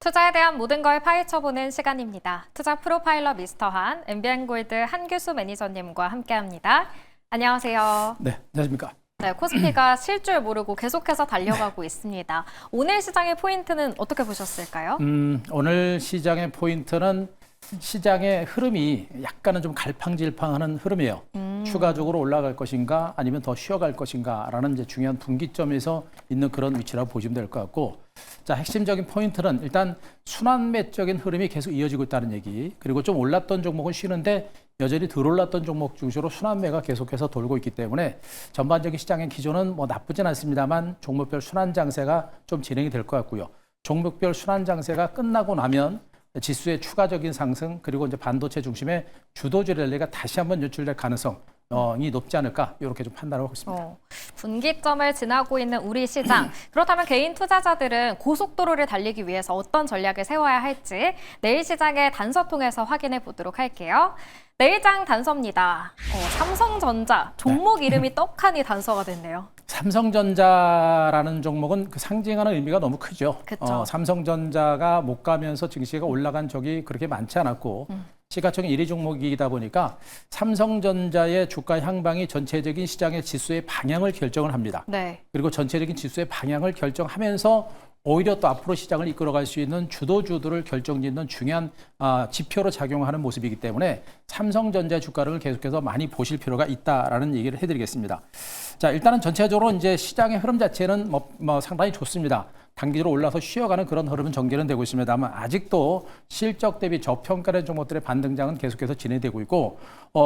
투자에 대한 모든 걸 파헤쳐보는 시간입니다. 투자 프로파일러 미스터 한, MBN골드 한규수 매니저님과 함께합니다. 안녕하세요. 네, 안녕하십니까. 네, 코스피가 쉴 줄 모르고 계속해서 달려가고 있습니다. 오늘 시장의 포인트는 어떻게 보셨을까요? 오늘 시장의 포인트는 시장의 흐름이 약간은 좀 갈팡질팡하는 흐름이에요. 추가적으로 올라갈 것인가 아니면 더 쉬어갈 것인가라는 이제 중요한 분기점에서 있는 그런 위치라고 보시면 될 것 같고, 자, 핵심적인 포인트는 일단 순환매적인 흐름이 계속 이어지고 있다는 얘기, 그리고 좀 올랐던 종목은 쉬는데 여전히 덜 올랐던 종목 중심으로 순환매가 계속해서 돌고 있기 때문에 전반적인 시장의 기조는 뭐 나쁘진 않습니다만 종목별 순환 장세가 좀 진행이 될 것 같고요. 종목별 순환 장세가 끝나고 나면 지수의 추가적인 상승, 그리고 이제 반도체 중심의 주도주 랠리가 다시 한번 연출될 가능성이 높지 않을까, 이렇게 좀 판단을 하고 있습니다. 분기점을 지나고 있는 우리 시장. 그렇다면 개인 투자자들은 고속도로를 달리기 위해서 어떤 전략을 세워야 할지 내일 시장의 단서 통해서 확인해 보도록 할게요. 내일장 단서입니다. 삼성전자, 종목 이름이 떡하니 단서가 됐네요. 삼성전자라는 종목은 그 상징하는 의미가 너무 크죠. 삼성전자가 못 가면서 증시가 올라간 적이 그렇게 많지 않았고, 시가총액 1위 종목이다 보니까 삼성전자의 주가 향방이 전체적인 시장의 지수의 방향을 결정을 합니다. 네. 그리고 전체적인 지수의 방향을 결정하면서 오히려 또 앞으로 시장을 이끌어갈 수 있는 주도주들을 결정짓는 중요한 지표로 작용하는 모습이기 때문에 삼성전자 주가를 계속해서 많이 보실 필요가 있다라는 얘기를 해드리겠습니다. 자, 일단은 전체적으로 이제 시장의 흐름 자체는 뭐 상당히 좋습니다. 단기적으로 올라서 쉬어가는 그런 흐름은 전개는 되고 있습니다만 아직도 실적 대비 저평가된 종목들의 반등장은 계속해서 진행되고 있고,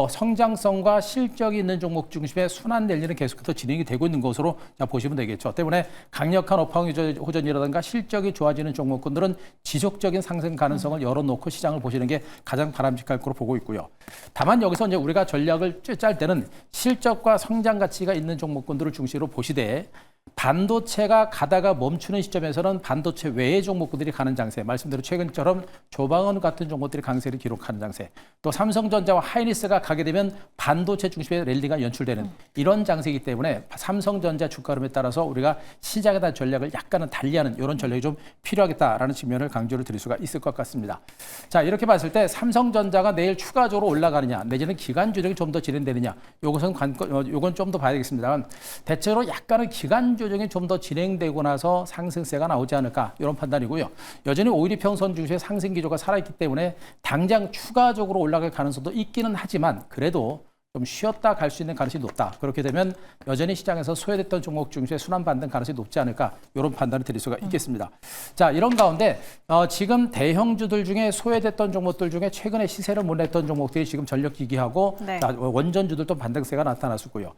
성장성과 실적이 있는 종목 중심의 순환 랠리는 계속해서 진행이 되고 있는 것으로 보시면 되겠죠. 때문에 강력한 업황 호전이라든가 실적이 좋아지는 종목군들은 지속적인 상승 가능성을 열어놓고 시장을 보시는 게 가장 바람직할 거로 보고 있고요. 다만 여기서 이제 우리가 전략을 짤 때는 실적과 성장 가치가 있는 종목군들을 중심으로 보시되, 반도체가 가다가 멈추는 시점에서는 반도체 외의 종목들이 가는 장세, 말씀대로 최근처럼 조방원 같은 종목들이 강세를 기록하는 장세, 또 삼성전자와 하이닉스가 가게 되면 반도체 중심의 랠리가 연출되는 이런 장세이기 때문에 삼성전자 주가 흐름에 따라서 우리가 시장에 대한 전략을 약간은 달리하는 이런 전략이 좀 필요하겠다라는 측면을 강조를 드릴 수가 있을 것 같습니다. 자, 이렇게 봤을 때 삼성전자가 내일 추가적으로 올라가느냐 내지는 기간 조정이 좀 더 진행되느냐, 요건 좀 더 봐야 되겠습니다만, 대체로 약간은 기간 조정이 좀 더 진행되고 나서 상승세가 나오지 않을까, 이런 판단이고요. 여전히 5일 이평선 중심의 상승 기조가 살아있기 때문에 당장 추가적으로 올라갈 가능성도 있기는 하지만 그래도 좀 쉬었다 갈 수 있는 가능성이 높다. 그렇게 되면 여전히 시장에서 소외됐던 종목 중심의 순환 반등 가능성이 높지 않을까, 이런 판단을 드릴 수가 있겠습니다. 자, 이런 가운데 지금 대형주들 중에 소외됐던 종목들 중에 최근에 시세를 못 냈던 종목들이 지금 전력 기기하고, 네, 원전주들도 반등세가 나타났었고요.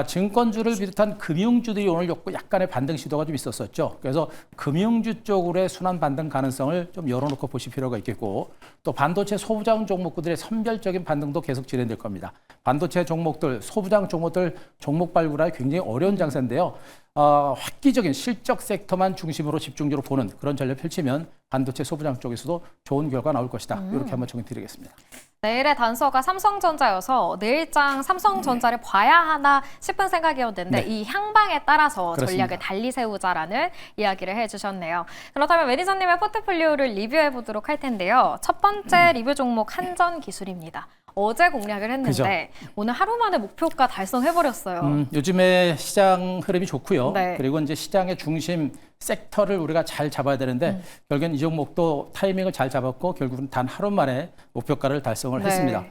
증권주를 비롯한 금융주들이 오늘 약간의 반등 시도가 좀 있었었죠. 그래서 금융주 쪽으로의 순환 반등 가능성을 좀 열어놓고 보실 필요가 있겠고, 또 반도체 소부장 종목들의 선별적인 반등도 계속 진행될 겁니다. 반도체 종목들, 소부장 종목들 종목 발굴하기 굉장히 어려운 장세인데요. 획기적인 실적 섹터만 중심으로 집중적으로 보는 그런 전략 펼치면 반도체 소부장 쪽에서도 좋은 결과 나올 것이다. 이렇게 한번 정리드리겠습니다. 내일의 단서가 삼성전자여서 내일장 삼성전자를 봐야 하나 싶은 생각이었는데, 네, 이 향방에 따라서 그렇습니다. 전략을 달리 세우자라는 이야기를 해주셨네요. 그렇다면 매니저님의 포트폴리오를 리뷰해 보도록 할 텐데요. 첫 번째 리뷰 종목 한전기술입니다. 어제 공략을 했는데 그죠? 오늘 하루 만에 목표가 달성해버렸어요. 요즘에 시장 흐름이 좋고요. 네. 그리고 이제 시장의 중심 섹터를 우리가 잘 잡아야 되는데 결국엔 이 종목도 타이밍을 잘 잡았고 결국은 단 하루 만에 목표가를 달성을 했습니다.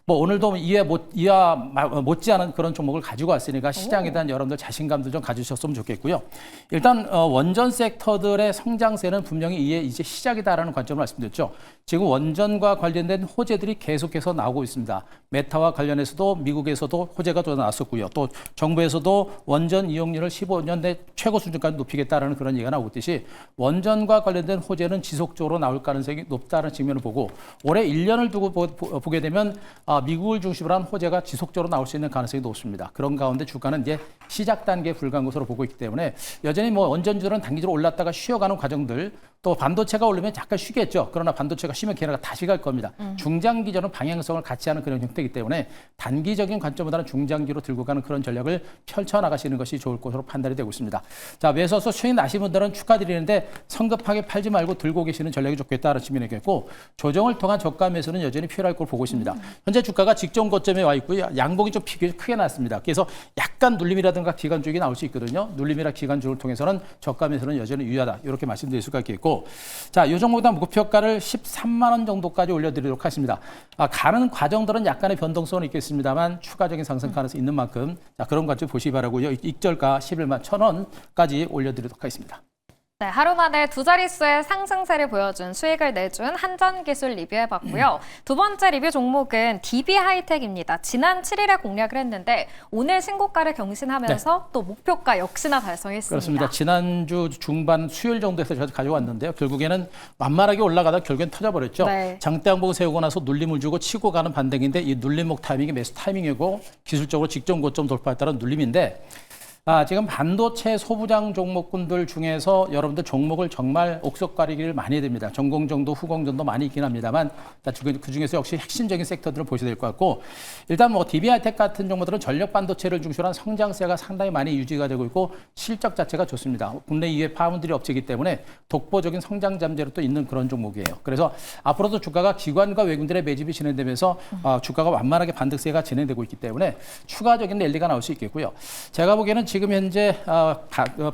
뭐 오늘도 이와 못지않은 그런 종목을 가지고 왔으니까 시장에 대한 여러분들 자신감도 좀 가지셨으면 좋겠고요. 일단 원전 섹터들의 성장세는 분명히 이제 시작이다라는 관점을 말씀드렸죠. 지금 원전과 관련된 호재들이 계속해서 나오고 있습니다. 메타와 관련해서도 미국에서도 호재가 또 나왔었고요. 또 정부에서도 원전 이용률을 15년 내 최고 수준까지 높이겠다라는 그런 얘기가 나오고 있듯이 원전과 관련된 호재는 지속적으로 나올 가능성이 높다는 측면을 보고, 올해 1년을 두고 보게 되면 미국을 중심으로 한 호재가 지속적으로 나올 수 있는 가능성이 높습니다. 그런 가운데 주가는 이제 시작 단계에 불과한 것으로 보고 있기 때문에 여전히 뭐 원전주들은 단기적으로 올랐다가 쉬어가는 과정들, 또 반도체가 오르면 잠깐 쉬겠죠. 그러나 반도체가 쉬면 걔네가 다시 갈 겁니다. 중장기적인 방향성을 같이 하는 그런 형태이기 때문에 단기적인 관점보다는 중장기로 들고 가는 그런 전략을 펼쳐나가시는 것이 좋을 것으로 판단이 되고 있습니다. 자, 매수서 수익 나신 분들은 축하드리는데 성급하게 팔지 말고 들고 계시는 전략이 좋겠다는 측면이겠고, 조정을 통한 저가 매수는 여전히 필요할 걸 보고 있습니다. 현재 주가가 직전 고점에 와 있고요. 양봉이 좀 크게 났습니다. 그래서 약간 눌림이라든가 기관 쪽이 나올 수 있거든요. 눌림이나 기관 쪽을 통해서는 저가 매수는 여전히 유효하다. 이렇게 말씀드릴 수가 있겠고, 자, 이 종목보다 목표가를 13만 원 정도까지 올려드리도록 하겠습니다. 가는 과정들은 약간의 변동성은 있겠습니다만 추가적인 상승 가능성이 있는 만큼 자, 그런 관점 보시기 바라고요. 익절가 11만 1,000원까지 올려드리도록 하겠습니다. 네, 하루 만에 두 자릿수의 상승세를 보여준 수익을 내준 한전기술 리뷰해봤고요. 두 번째 리뷰 종목은 DB하이텍입니다. 지난 7일에 공략을 했는데 오늘 신고가를 경신하면서 또 목표가 역시나 달성했습니다. 그렇습니다. 지난주 중반 수요일 정도에서 제가 가져왔는데요. 결국에는 만만하게 올라가다 결국엔 터져버렸죠. 네. 장대양봉 세우고 나서 눌림을 주고 치고 가는 반등인데 이 눌림목 타이밍이 매수 타이밍이고 기술적으로 직전 고점 돌파에 따른 눌림인데, 지금 반도체 소부장 종목군들 중에서 여러분들 종목을 정말 옥석 가리기를 많이 해야 됩니다. 전공정도, 후공정도 많이 있긴 합니다만 그 중에서 역시 핵심적인 섹터들을 보셔야 될 것 같고, 일단 뭐 DB하이텍 같은 종목들은 전력 반도체를 중심으로 한 성장세가 상당히 많이 유지가 되고 있고 실적 자체가 좋습니다. 국내 이외 파운드리 업체이기 때문에 독보적인 성장 잠재로 또 있는 그런 종목이에요. 그래서 앞으로도 주가가 기관과 외국인들의 매집이 진행되면서 주가가 완만하게 반등세가 진행되고 있기 때문에 추가적인 랠리가 나올 수 있겠고요. 제가 보기에는 지금 현재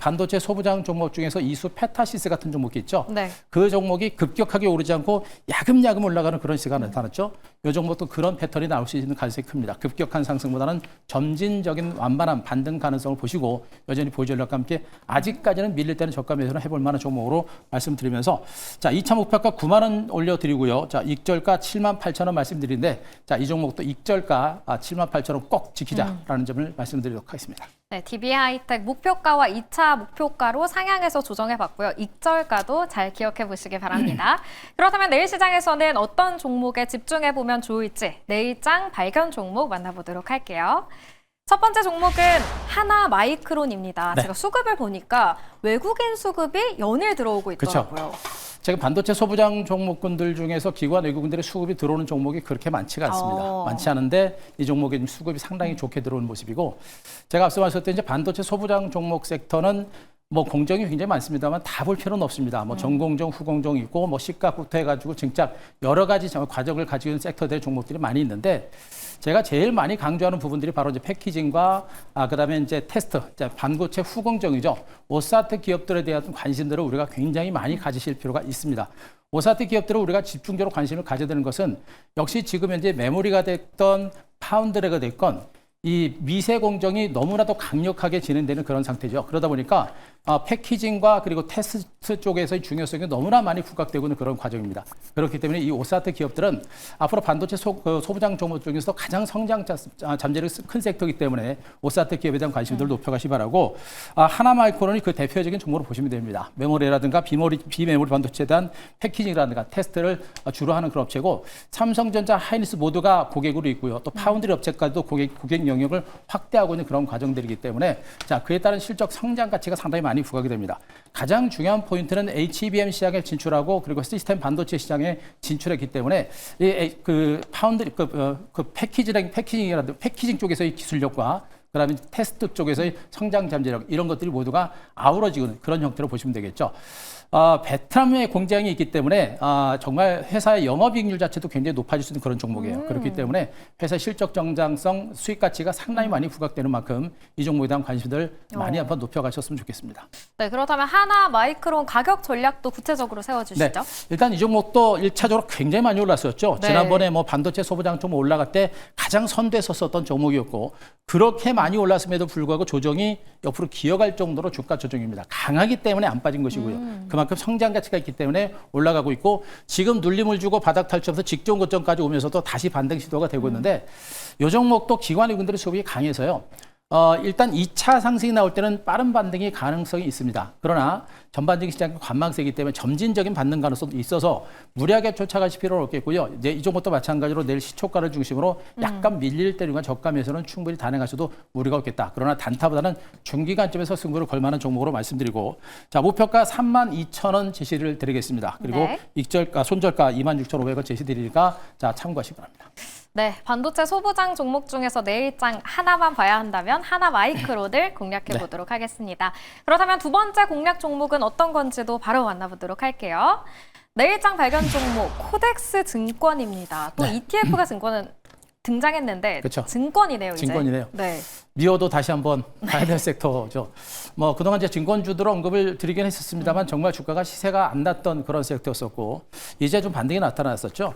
반도체 소부장 종목 중에서 이수 페타시스 같은 종목이 있죠. 네. 그 종목이 급격하게 오르지 않고 야금야금 올라가는 그런 시세가 나타났죠. 이 종목도 그런 패턴이 나올 수 있는 가능성이 큽니다. 급격한 상승보다는 점진적인 완만한 반등 가능성을 보시고 여전히 보유 전략과 함께 아직까지는 밀릴 때는 저가 매수를 해볼 만한 종목으로 말씀드리면서, 자, 2차 목표가 9만 원 올려드리고요. 자, 익절가 7만 8천 원 말씀드리는데, 자, 이 종목도 익절가 7만 8천 원 꼭 지키자라는 점을 말씀드리도록 하겠습니다. 네, DB하이텍 목표가와 2차 목표가로 상향해서 조정해봤고요. 익절가도 잘 기억해 보시기 바랍니다. 그렇다면 내일 시장에서는 어떤 종목에 집중해보면 좋을지 내일장 발견 종목 만나보도록 할게요. 첫 번째 종목은 하나마이크론입니다. 네. 제가 수급을 보니까 외국인 수급이 연일 들어오고 있더라고요. 지금 반도체 소부장 종목군들 중에서 기관 외국인들의 수급이 들어오는 종목이 그렇게 많지가 않습니다. 많지 않은데 이 종목의 지금 수급이 상당히 좋게 들어오는 모습이고, 제가 앞서 말씀드렸던 이제 반도체 소부장 종목 섹터는 뭐 공정이 굉장히 많습니다만 다 볼 필요는 없습니다. 뭐 전공정, 후공정 있고 뭐 시가부터 해가지고 진짜 여러 가지 과정을 가지고 있는 섹터들의 종목들이 많이 있는데, 제가 제일 많이 강조하는 부분들이 바로 이제 패키징과 그다음에 이제 테스트, 반도체 후공정이죠. 오사트 기업들에 대한 관심들을 우리가 굉장히 많이 가지실 필요가 있습니다. 오사트 기업들을 우리가 집중적으로 관심을 가져야 되는 것은 역시 지금 현재 메모리가 됐던 파운드리가 됐건 이 미세 공정이 너무나도 강력하게 진행되는 그런 상태죠. 그러다 보니까 패키징과 그리고 테스트 쪽에서의 중요성이 너무나 많이 부각되고 있는 그런 과정입니다. 그렇기 때문에 이 오사트 기업들은 앞으로 반도체 소부장 종목 중에서 가장 성장 잠재력이 큰 섹터이기 때문에 오사트 기업에 대한 관심들을 높여가시 바라고, 하나마이크론이 그 대표적인 종목으로 보시면 됩니다. 메모리라든가 비메모리 반도체에 대한 패키징이라든가 테스트를 주로 하는 그런 업체고, 삼성전자, 하이닉스 모두가 고객으로 있고요. 또 파운드리 업체까지도 고객 영역을 확대하고 있는 그런 과정들이기 때문에, 자, 그에 따른 실적 성장 가치가 상당히 많이 부각이 됩니다. 가장 중요한 포인트는 HBM 시장에 진출하고 그리고 시스템 반도체 시장에 진출했기 때문에 그 파운드리 패키징이라든가 패키징 쪽에서의 기술력과 그다음에 테스트 쪽에서의 성장 잠재력, 이런 것들이 모두가 아우러지는 그런 형태로 보시면 되겠죠. 베트남의 공장이 있기 때문에 정말 회사의 영업이익률 자체도 굉장히 높아질 수 있는 그런 종목이에요. 그렇기 때문에 회사 실적 정장성, 수익 가치가 상당히 많이 부각되는 만큼 이 종목에 대한 관심들 많이 한번 높여가셨으면 좋겠습니다. 네, 그렇다면 하나마이크론 가격 전략도 구체적으로 세워주시죠. 네, 일단 이 종목도 1차적으로 굉장히 많이 올랐었죠. 네. 지난번에 뭐 반도체 소부장 종목 올라갈 때 가장 선두에 섰었던 종목이었고, 그렇게 많이 올랐음에도 불구하고 조정이 옆으로 기어갈 정도로 주가 조정입니다. 강하기 때문에 안 빠진 것이고요. 그만큼 성장 가치가 있기 때문에 올라가고 있고, 지금 눌림을 주고 바닥 탈출하면서 직전 고점까지 오면서도 다시 반등 시도가 되고 있는데, 이 종목도 기관 외국인들의 수급이 강해서요. 일단 2차 상승이 나올 때는 빠른 반등이 가능성이 있습니다. 그러나 전반적인 시장이 관망세이기 때문에 점진적인 반등 가능성도 있어서 무리하게 쫓아가실 필요는 없겠고요. 이제 이 종목도 마찬가지로 내일 시초가를 중심으로 약간 밀릴 때와 저가에서는 충분히 단행하셔도 무리가 없겠다. 그러나 단타보다는 중기관점에서 승부를 걸 만한 종목으로 말씀드리고, 자, 목표가 32,000원 제시를 드리겠습니다. 그리고 네. 익절가, 손절가 26,500원 제시드리니까 자, 참고하시기 바랍니다. 네, 반도체 소부장 종목 중에서 내일장 하나만 봐야 한다면 하나 마이크로를 공략해 보도록 하겠습니다. 그렇다면 두 번째 공략 종목은 어떤 건지도 바로 만나보도록 할게요. 내일장 발견 종목 코덱스 증권입니다. 또 네. ETF가 증권은 등장했는데 그쵸. 증권이네요, 이제. 증권이네요. 네. 미워도 다시 한번 가야 될 섹터죠. 뭐 그동안 이제 증권주들 언급을 드리긴 했었습니다만 정말 주가가 시세가 안 났던 그런 섹터였었고 이제 좀 반등이 나타났었죠.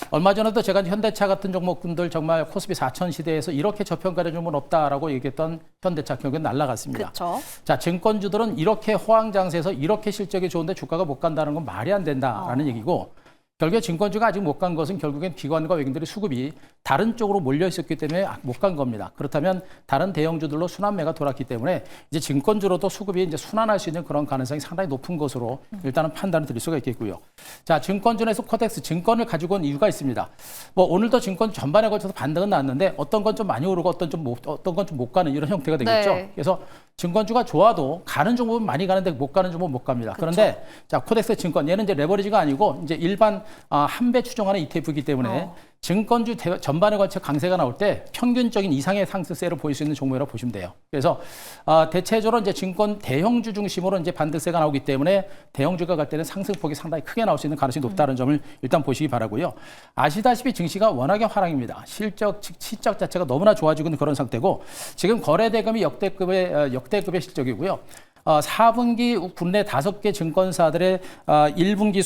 얼마 전에도 제가 현대차 같은 종목군들 정말 코스피 4천 시대에서 이렇게 저평가된 종목은 없다라고 얘기했던 현대차 결국엔 날아갔습니다. 그렇죠. 자, 증권주들은 이렇게 호황장세에서 이렇게 실적이 좋은데 주가가 못 간다는 건 말이 안 된다라는 얘기고, 결국에 증권주가 아직 못 간 것은 결국엔 기관과 외국인들의 수급이 다른 쪽으로 몰려 있었기 때문에 못 간 겁니다. 그렇다면 다른 대형주들로 순환매가 돌았기 때문에 이제 증권주로도 수급이 이제 순환할 수 있는 그런 가능성이 상당히 높은 것으로 일단은 판단을 드릴 수가 있겠고요. 자, 증권주에서 코덱스 증권을 가지고 온 이유가 있습니다. 뭐 오늘도 증권 전반에 걸쳐서 반등은 나왔는데 어떤 건 좀 많이 오르고 어떤 건 좀 못 가는 이런 형태가 되겠죠. 네. 그래서 증권주가 좋아도 가는 종목은 많이 가는데 못 가는 종목은 못 갑니다. 그런데 자, 코덱스 증권 얘는 이제 레버리지가 아니고 이제 일반 한 배 추정하는 ETF이기 때문에 증권주 전반에 걸쳐 강세가 나올 때 평균적인 이상의 상승세를 보일 수 있는 종목이라고 보시면 돼요. 그래서 대체적으로 이제 증권 대형주 중심으로 이제 반등세가 나오기 때문에 대형주가 갈 때는 상승폭이 상당히 크게 나올 수 있는 가능성이 높다는 점을 일단 보시기 바라고요. 아시다시피 증시가 워낙에 화랑입니다. 시적 자체가 너무나 좋아지고 있는 그런 상태고 지금 거래 대금이 역대급의 실적이고요. 4분기 국내 5개 증권사들의 1분기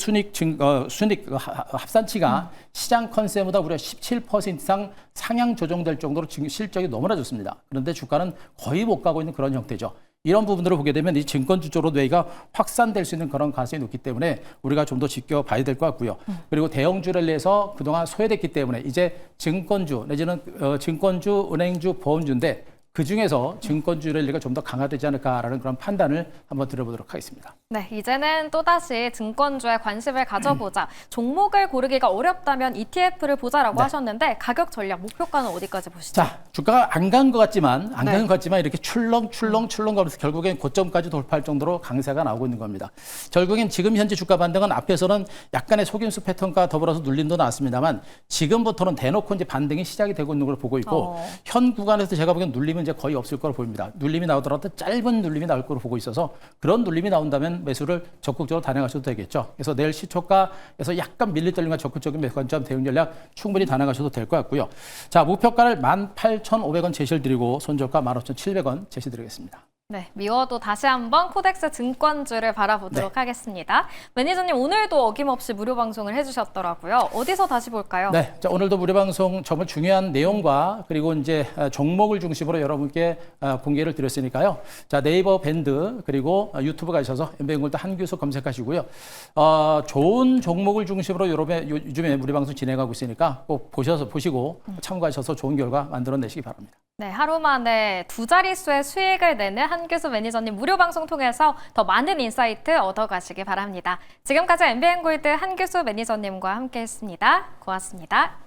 순익 합산치가 시장 컨센보다 무려 17% 이상 상향 조정될 정도로 지금 실적이 너무나 좋습니다. 그런데 주가는 거의 못 가고 있는 그런 형태죠. 이런 부분들을 보게 되면 이 증권주 쪽으로 뇌가 확산될 수 있는 그런 가능성이 높기 때문에 우리가 좀 더 지켜봐야 될 것 같고요. 그리고 대형주 랠리에서 그동안 소외됐기 때문에 이제 증권주 내지는 증권주, 은행주, 보험주인데 그중에서 증권주 랠리가 좀 더 강화되지 않을까라는 그런 판단을 한번 들어보도록 하겠습니다. 네, 이제는 또다시 증권주에 관심을 가져보자. 종목을 고르기가 어렵다면 ETF를 보자라고 하셨는데 가격 전략 목표가는 어디까지 보시죠? 자, 주가가 안 간 것 같지만 이렇게 출렁 가면서 결국엔 고점까지 돌파할 정도로 강세가 나오고 있는 겁니다. 결국엔 지금 현재 주가 반등은 앞에서는 약간의 속임수 패턴과 더불어서 눌림도 나왔습니다만 지금부터는 대놓고 이제 반등이 시작이 되고 있는 걸 보고 있고 현 구간에서 제가 보기엔 눌림은 이제 거의 없을 거로 보입니다. 눌림이 나오더라도 짧은 눌림이 나올 거로 보고 있어서 그런 눌림이 나온다면 매수를 적극적으로 단행하셔도 되겠죠. 그래서 내일 시초가에서 약간 밀릴 때림과 적극적인 매수 관점 대응 전략 충분히 단행하셔도 될 것 같고요. 자, 목표가를 18,500원 제시를 드리고 손절가 15,700원 제시 드리겠습니다. 네, 미워도 다시 한번 코덱스 증권주를 바라보도록 하겠습니다. 매니저님 오늘도 어김없이 무료 방송을 해주셨더라고요. 어디서 다시 볼까요? 네, 자, 오늘도 무료 방송 정말 중요한 내용과 그리고 이제 종목을 중심으로 여러분께 공개를 드렸으니까요. 자, 네이버 밴드 그리고 유튜브 가셔서 MBN골드 한규소 검색하시고요. 좋은 종목을 중심으로 요즘에 무료 방송 진행하고 있으니까 꼭 보시고 참고하셔서 좋은 결과 만들어내시기 바랍니다. 네, 하루 만에 2자릿수의 수익을 내는 한규수 매니저님 무료 방송 통해서 더 많은 인사이트 얻어가시기 바랍니다. 지금까지 MBN골드 한규수 매니저님과 함께했습니다. 고맙습니다.